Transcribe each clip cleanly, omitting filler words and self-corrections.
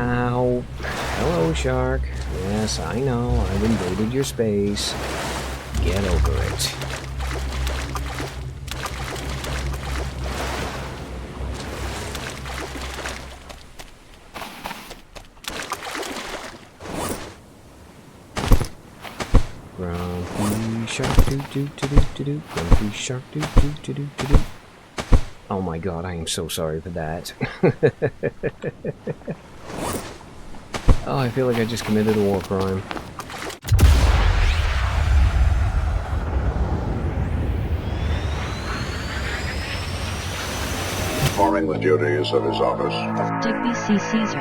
Ow. Hello, shark. Yes, I know. I've invaded your space. Get over it. Grumpy shark doo doo doo doo doo doo. Grumpy shark doo doo doo doo doo doo. Oh my god, I am so sorry for that. Oh, I feel like I just committed a war crime. Performing the duties of his office. Digby C. Caesar.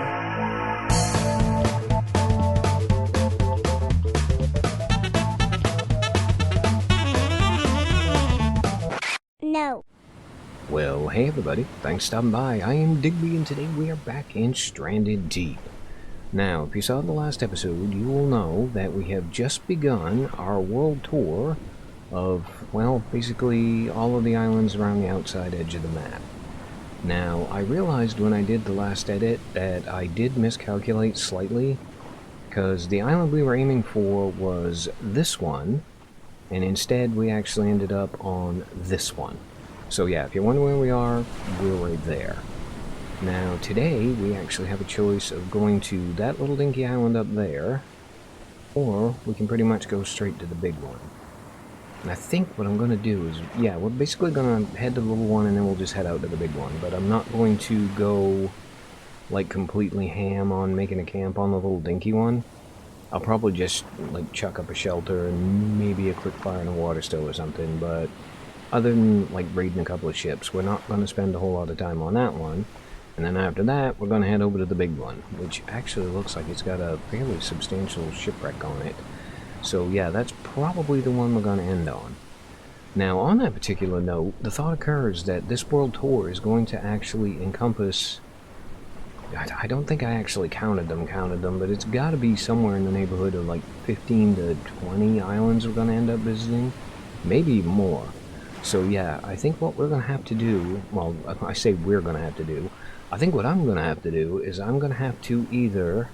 No. Well, hey everybody, thanks for stopping by. I am Digby, and today we are back in Stranded Deep. Now, if you saw the last episode, you will know that we have just begun our world tour of, well, basically all of the islands around the outside edge of the map. Now, I realized when I did the last edit that I did miscalculate slightly, because the island we were aiming for was this one, and instead we actually ended up on this one. So yeah, if you're wondering where we are, we're right there. Now today we actually have a choice of going to that little dinky island up there, or we can pretty much go straight to the big one. And I think what I'm going to do is, yeah, we're basically going to head to the little one and then we'll just head out to the big one. But I'm not going to go like completely ham on making a camp on the little dinky one. I'll probably just like chuck up a shelter and maybe a quick fire and a water stove or something, but other than like raiding a couple of ships, we're not going to spend a whole lot of time on that one. And then after that, we're going to head over to the big one, which actually looks like it's got a fairly substantial shipwreck on it. So yeah, that's probably the one we're going to end on. Now, on that particular note, the thought occurs that this world tour is going to actually encompass... I don't think I actually counted them, but it's got to be somewhere in the neighborhood of like 15 to 20 islands we're going to end up visiting. Maybe more. So yeah, I think what we're going to have to do, well, I say we're going to have to do, I think what I'm going to have to do is I'm going to have to either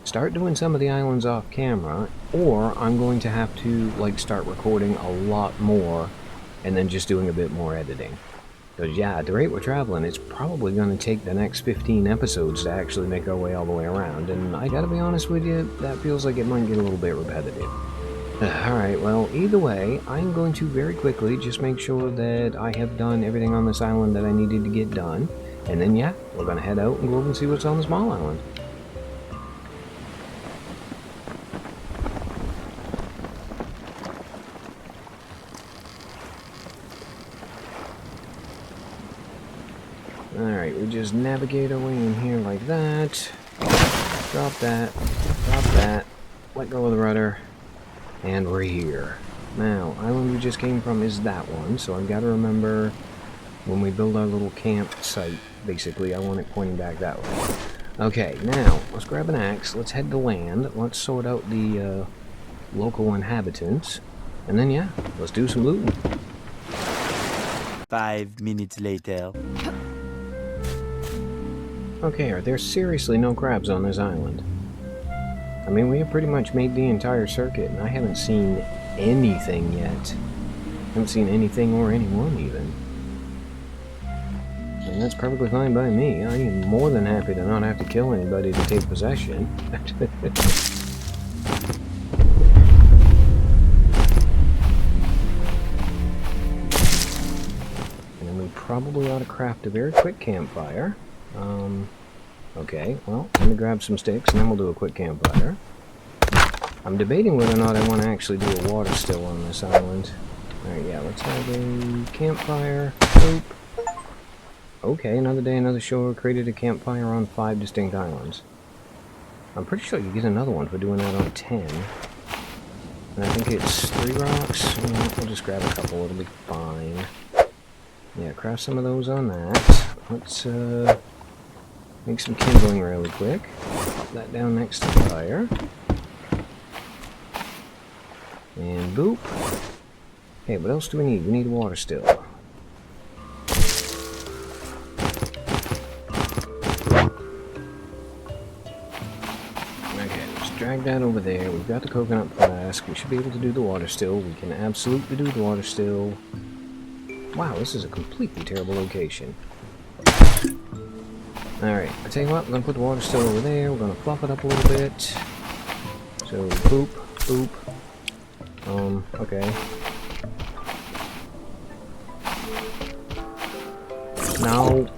start doing some of the islands off camera, or I'm going to have to like start recording a lot more and then just doing a bit more editing. Because yeah, at the rate we're traveling, it's probably going to take the next 15 episodes to actually make our way all the way around, and I gotta be honest with you, that feels like it might get a little bit repetitive. Alright, well, either way, I'm going to very quickly just make sure that I have done everything on this island that I needed to get done, and then yeah, we're going to head out and go over and see what's on the small island. Alright, we just navigate our way in here like that. Drop that, let go of the rudder, and we're here. Now, island we just came from is that one, so I've got to remember when we build our little campsite, basically, I want it pointing back that way. Okay, now, let's grab an axe, let's head to land, let's sort out the local inhabitants, and then yeah, let's do some looting. 5 minutes later. Okay, are there seriously no crabs on this island? I mean, we have pretty much made the entire circuit, and I haven't seen anything yet. I haven't seen anything or anyone, even. And that's perfectly fine by me. I am more than happy to not have to kill anybody to take possession. And then we probably ought to craft a very quick campfire. Okay, well, let me grab some sticks and then we'll do a quick campfire. I'm debating whether or not I want to actually do a water still on this island. Alright, yeah, let's have a campfire. Boop. Okay, another day, another shore. Created a campfire on 5 distinct islands. I'm pretty sure you get another one for doing that on 10. And I think it's 3 rocks. We'll just grab a couple, it'll be fine. Yeah, craft some of those on that. Let's, make some kindling really quick. Pop that down next to the fire. And boop. Okay, what else do we need? We need water still. drag that over there. We've got the coconut flask. We should be able to do the water still. We can absolutely do the water still. Wow, this is a completely terrible location. Alright, I tell you what, we're going to put the water still over there. We're going to fluff it up a little bit. So, boop, boop. Okay. No.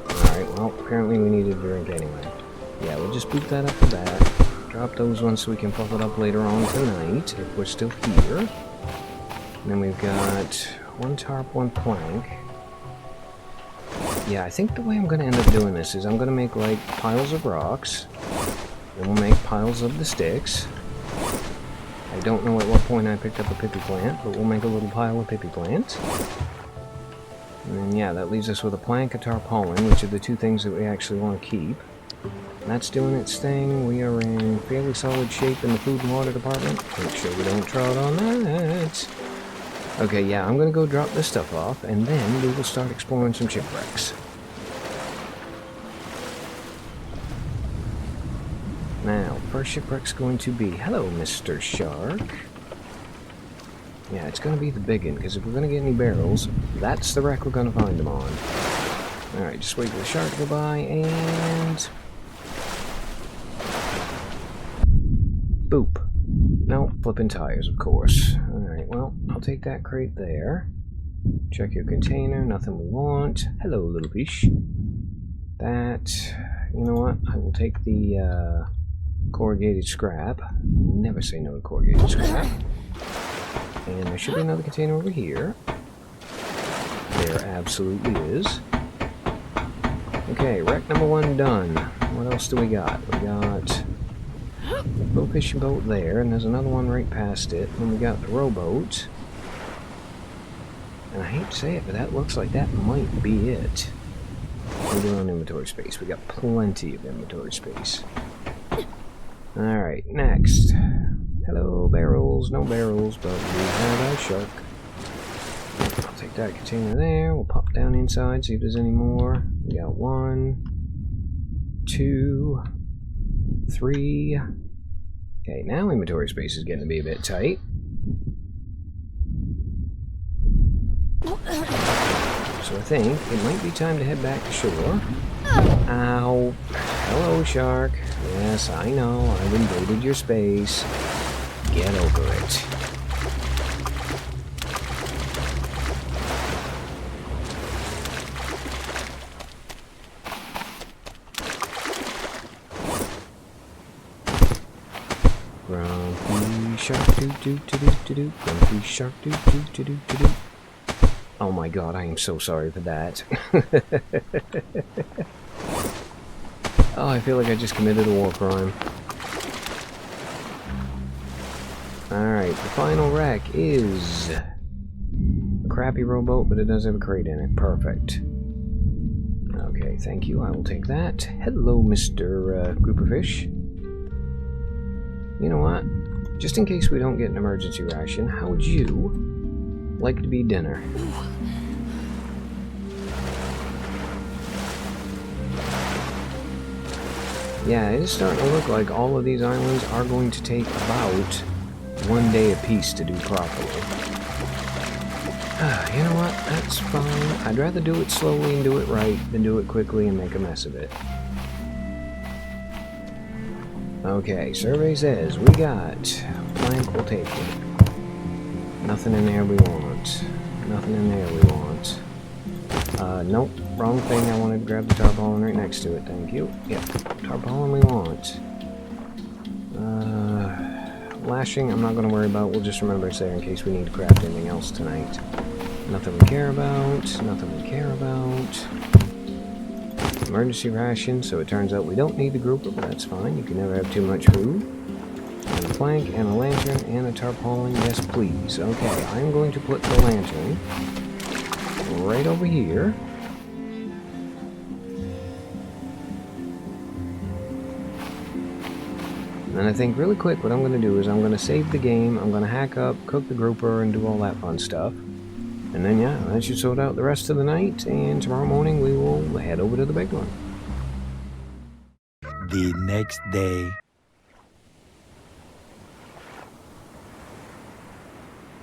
Alright, well, apparently we needed a drink anyway. Yeah, we'll just boot that up for that. Drop those ones so we can fluff it up later on tonight, if we're still here. And then we've got one tarp, one plank. Yeah, I think the way I'm going to end up doing this is I'm going to make, like, piles of rocks. Then we'll make piles of the sticks. I don't know at what point I picked up a pippy plant, but we'll make a little pile of pippy plants. And then, yeah, that leaves us with a plank, a tarpaulin, which are the two things that we actually want to keep. That's doing its thing. We are in fairly solid shape in the food and water department. Make sure we don't trot on that. Okay, yeah, I'm going to go drop this stuff off, and then we will start exploring some shipwrecks. Now, first shipwreck's going to be... Hello, Mr. Shark. Yeah, it's going to be the big one, because if we're going to get any barrels, that's the wreck we're going to find them on. Alright, just wait for the shark to go by, and... Boop. No, flipping tires, of course. Alright, well, I'll take that crate there. Check your container, nothing we want. Hello, little fish. That... You know what? I will take the, corrugated scrap. Never say no to corrugated scrap. And there should be another container over here. There absolutely is. Okay, wreck number 1 done. What else do we got? We got the boat fishing boat there, and there's another one right past it. And we got the rowboat. And I hate to say it, but that looks like that might be it. We're doing inventory space. We got plenty of inventory space. Alright, next. Hello, barrels. No barrels, but we have a shark. I'll take that container there. We'll pop down inside, see if there's any more. We got 1, 2, 3. Okay, now inventory space is getting to be a bit tight. So I think it might be time to head back to shore. Ow. Hello, shark. Yes, I know. I've invaded your space. Get over it. Grumpy shark doo doo doo doo doo doo. Grumpy shark doo doo doo doo doo doo. Oh my god, I am so sorry for that. Oh, I feel like I just committed a war crime. Alright, the final wreck is a crappy rowboat, but it does have a crate in it. Perfect. Okay, thank you. I will take that. Hello, Mr. Grouper Fish. You know what? Just in case we don't get an emergency ration, how would you like to be dinner? Yeah, it is starting to look like all of these islands are going to take about 1 day apiece to do properly. You know what? That's fine. I'd rather do it slowly and do it right than do it quickly and make a mess of it. Okay, survey says we got plank, we'll take it. Nothing in there we want. Nothing in there we want. Nope, wrong thing. I wanted to grab the tarpaulin right next to it. Thank you. Yep, tarpaulin we want. Lashing, I'm not going to worry about. We'll just remember it's there in case we need to craft anything else tonight. Nothing we care about. Nothing we care about. Emergency ration, so it turns out we don't need the grouper, but that's fine. You can never have too much food. And a plank, and a lantern, and a tarpaulin. Yes, please. Okay, I'm going to put the lantern right over here. And I think really quick what I'm going to do is I'm going to save the game, I'm going to hack up, cook the grouper, and do all that fun stuff. And then, yeah, that should sort out the rest of the night, and tomorrow morning we will head over to the big one. The next day.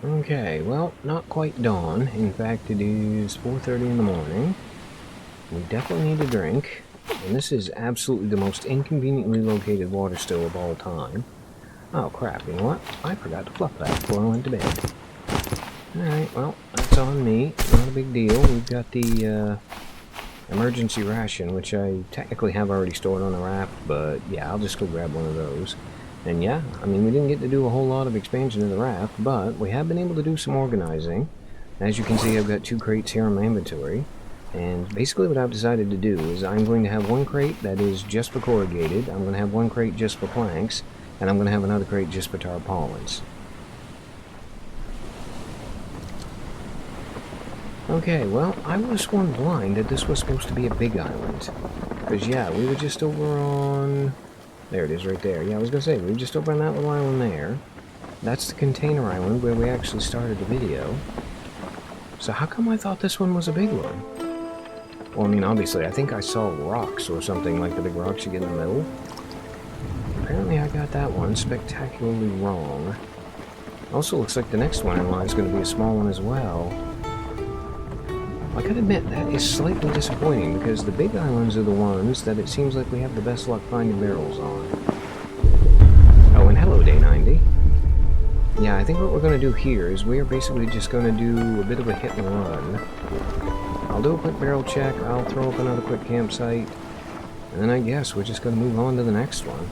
Okay, well, not quite dawn. In fact, it is 4:30 in the morning. We definitely need a drink. And this is absolutely the most inconveniently located water still of all time. Oh crap, you know what? I forgot to fluff that before I went to bed. Alright, well, that's on me. Not a big deal. We've got the emergency ration, which I technically have already stored on the raft, but yeah, I'll just go grab one of those. And yeah, I mean, we didn't get to do a whole lot of expansion of the raft, but we have been able to do some organizing. As you can see, I've got 2 crates here in my inventory. And basically what I've decided to do is I'm going to have 1 crate that is just for corrugated, I'm going to have 1 crate just for planks, and I'm going to have another crate just for tarpaulins. Okay, well, I would have sworn blind that this was supposed to be a big island. Because, yeah, we were just over on... There it is right there. Yeah, I was going to say, we were just over on that little island there. That's the container island where we actually started the video. So how come I thought this one was a big one? Well, I mean, obviously, I think I saw rocks or something, like the big rocks you get in the middle. Apparently I got that one spectacularly wrong. Also looks like the next one in line is going to be a small one as well. I gotta admit, that is slightly disappointing, because the big islands are the ones that it seems like we have the best luck finding barrels on. Oh, and hello, Day 90. Yeah, I think what we're going to do here is we are basically just going to do a bit of a hit and run. I'll do a quick barrel check, I'll throw up another quick campsite, and then I guess we're just going to move on to the next one.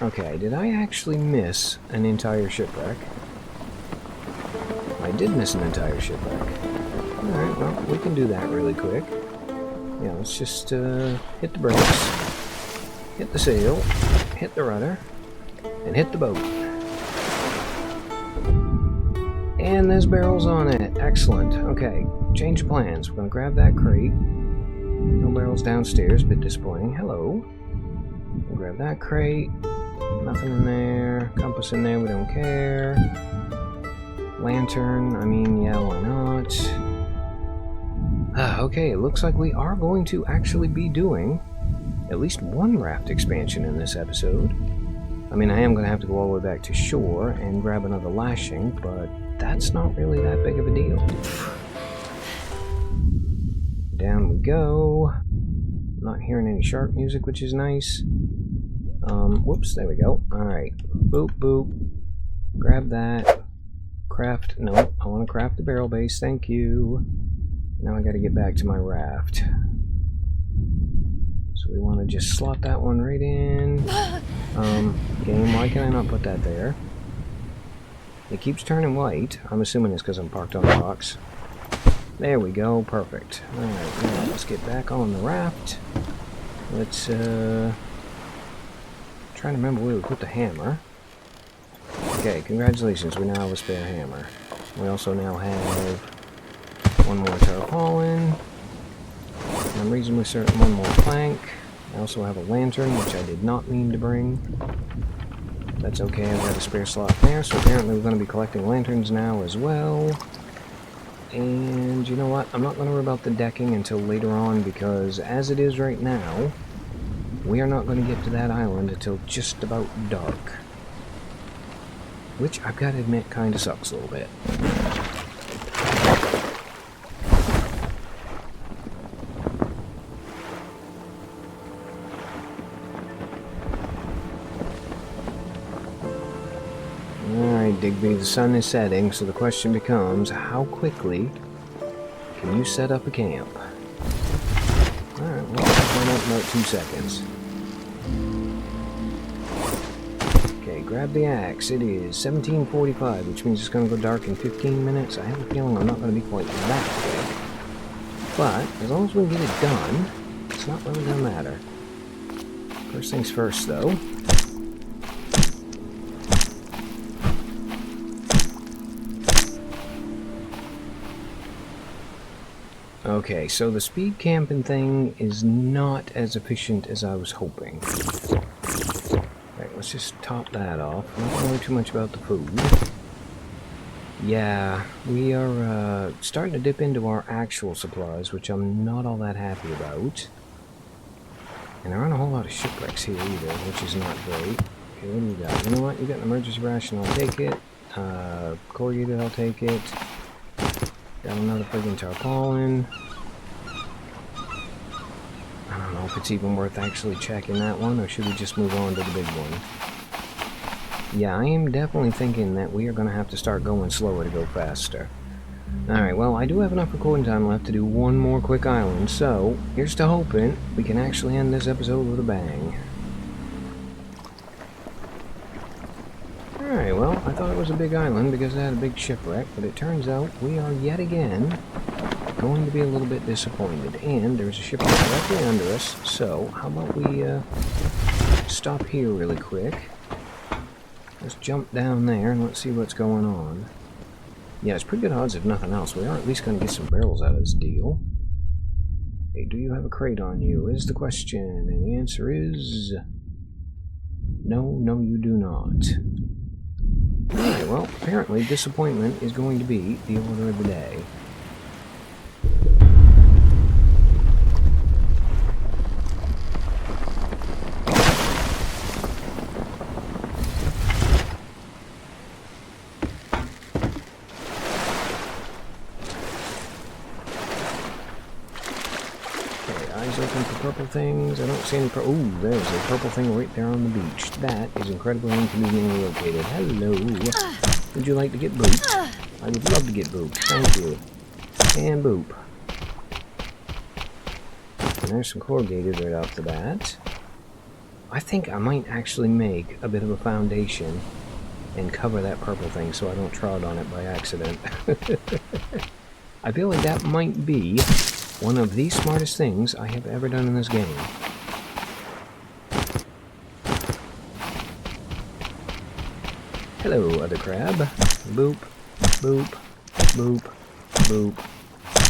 Okay, did I actually miss an entire shipwreck? I did miss an entire shipwreck. Alright, well, we can do that really quick. Yeah, let's just hit the brakes, hit the sail, hit the rudder, and hit the boat. And there's barrels on it. Excellent. Okay, change of plans. We're going to grab that crate. No barrels downstairs, bit disappointing. Hello. We'll grab that crate. Nothing in there. Compass in there, we don't care. Lantern, I mean, yeah, why not? Okay, it looks like we are going to actually be doing at least one raft expansion in this episode. I mean, I am going to have to go all the way back to shore and grab another lashing, but that's not really that big of a deal. Down we go. Not hearing any shark music, which is nice. Whoops, there we go. Alright. Boop, boop. Grab that. Craft. No, I want to craft the barrel base. Thank you. Now I gotta get back to my raft. So we want to just slot that one right in. Game, why can I not put that there? It keeps turning white. I'm assuming it's because I'm parked on the rocks. There we go. Perfect. Alright, now let's get back on the raft. Let's, trying to remember where we put the hammer. Okay, congratulations, we now have a spare hammer. We also now have one more tarpaulin. I'm reasonably certain one more plank. I also have a lantern, which I did not mean to bring. That's okay, I've got a spare slot there, so apparently we're going to be collecting lanterns now as well. And you know what, I'm not going to worry about the decking until later on, because as it is right now, we are not going to get to that island until just about dark. Which, I've got to admit, kind of sucks a little bit. Alright, Digby, the sun is setting, so the question becomes, how quickly can you set up a camp? Alright, well, why not about 2 seconds? Okay, Okay, grab the axe. It is 17:45, which means it's going to go dark in 15 minutes. I have a feeling I'm not going to be quite that quick. But, as long as we get it done, it's not really going to matter. First things first, though. Okay, so the speed camping thing is not as efficient as I was hoping. Alright, let's just top that off. I'm not going to worry too much about the food. Yeah, we are starting to dip into our actual supplies, which I'm not all that happy about. And there aren't a whole lot of shipwrecks here either, which is not great. Okay, what do you got? You know what? You got an emergency ration, I'll take it. Corrugated, I'll take it. Got another friggin' tarpaulin. I don't know if it's even worth actually checking that one, or should we just move on to the big one? Yeah, I am definitely thinking that we are going to have to start going slower to go faster. Alright, well, I do have enough recording time left to do one more quick island, so here's to hoping we can actually end this episode with a bang. Alright, well, I thought it was a big island because it had a big shipwreck, but it turns out we are yet again going to be a little bit disappointed. And there's a shipwreck directly under us, so how about we stop here really quick. Let's jump down there and let's see what's going on. Yeah, it's pretty good odds if nothing else. We are at least going to get some barrels out of this deal. Hey, do you have a crate on you? Is the question. And the answer is... No, you do not. Alright, well, apparently disappointment is going to be the order of the day. Looking for purple things. I don't see any purple. Ooh, there's a purple thing right there on the beach. That is incredibly inconveniently located. Hello. Would you like to get booped? I would love to get booped. Thank you. And boop. And there's some corrugated right off the bat. I think I might actually make a bit of a foundation and cover that purple thing so I don't trod on it by accident. I feel like that might be one of the smartest things I have ever done in this game. Hello, other crab. Boop, boop, boop, boop,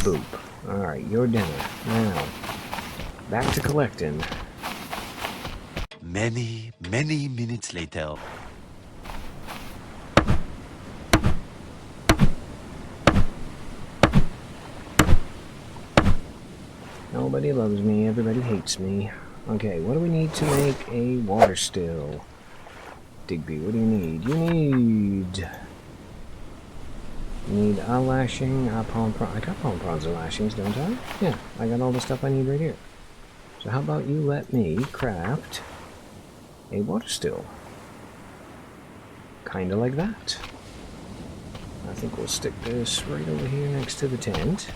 boop. Alright, your dinner. Now, back to collecting. Many minutes later. Nobody loves me, everybody hates me. Okay, what do we need to make a water still? Digby, what do you need? You need a lashing, a palm prawn. I got palm prawns and lashings, don't I? Yeah, I got all the stuff I need right here. So how about you let me craft a water still? Kinda like that. I think we'll stick this right over here next to the tent.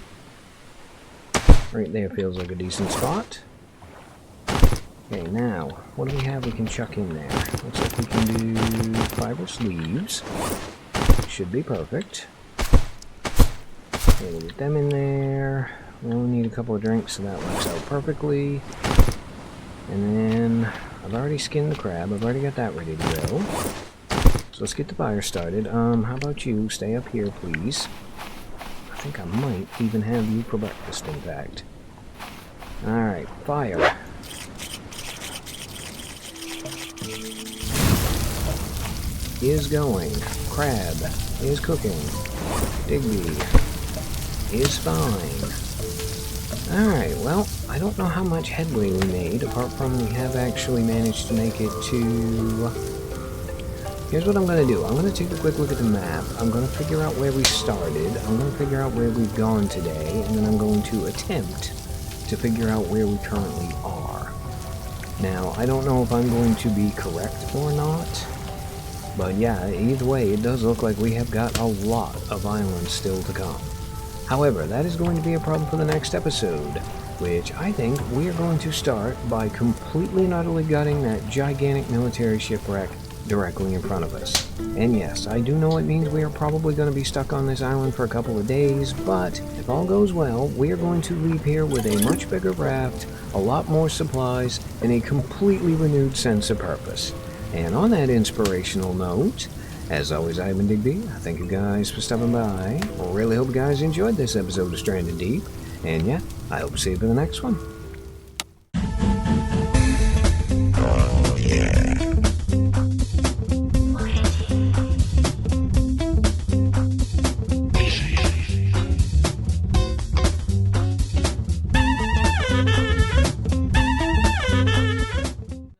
Right there feels like a decent spot. Okay, now, what do we have we can chuck in there? Looks like we can do fibrous leaves. Should be perfect. Okay, we'll get them in there. We only need a couple of drinks, so that works out perfectly. And then, I've already skinned the crab. I've already got that ready to go. So let's get the fire started. How about you stay up here, please? I think I might even have you for breakfast, in fact. Alright, fire. Is going. Crab is cooking. Digby is fine. Alright, well, I don't know how much headway we made, apart from we have actually managed to make it to... Here's what I'm going to do. I'm going to take a quick look at the map. I'm going to figure out where we started. I'm going to figure out where we've gone today. And then I'm going to attempt to figure out where we currently are. Now, I don't know if I'm going to be correct or not. But yeah, either way, it does look like we have got a lot of islands still to come. However, that is going to be a problem for the next episode, which I think we are going to start by completely and utterly gutting that gigantic military shipwreck directly in front of us. And yes, I do know it means we are probably going to be stuck on this island for a couple of days, but if all goes well, we are going to leave here with a much bigger raft, a lot more supplies, and a completely renewed sense of purpose. And on that inspirational note, as always, I've been Digby. I thank you guys for stopping by. I really hope you guys enjoyed this episode of Stranded Deep. And yeah, I hope to see you for the next one.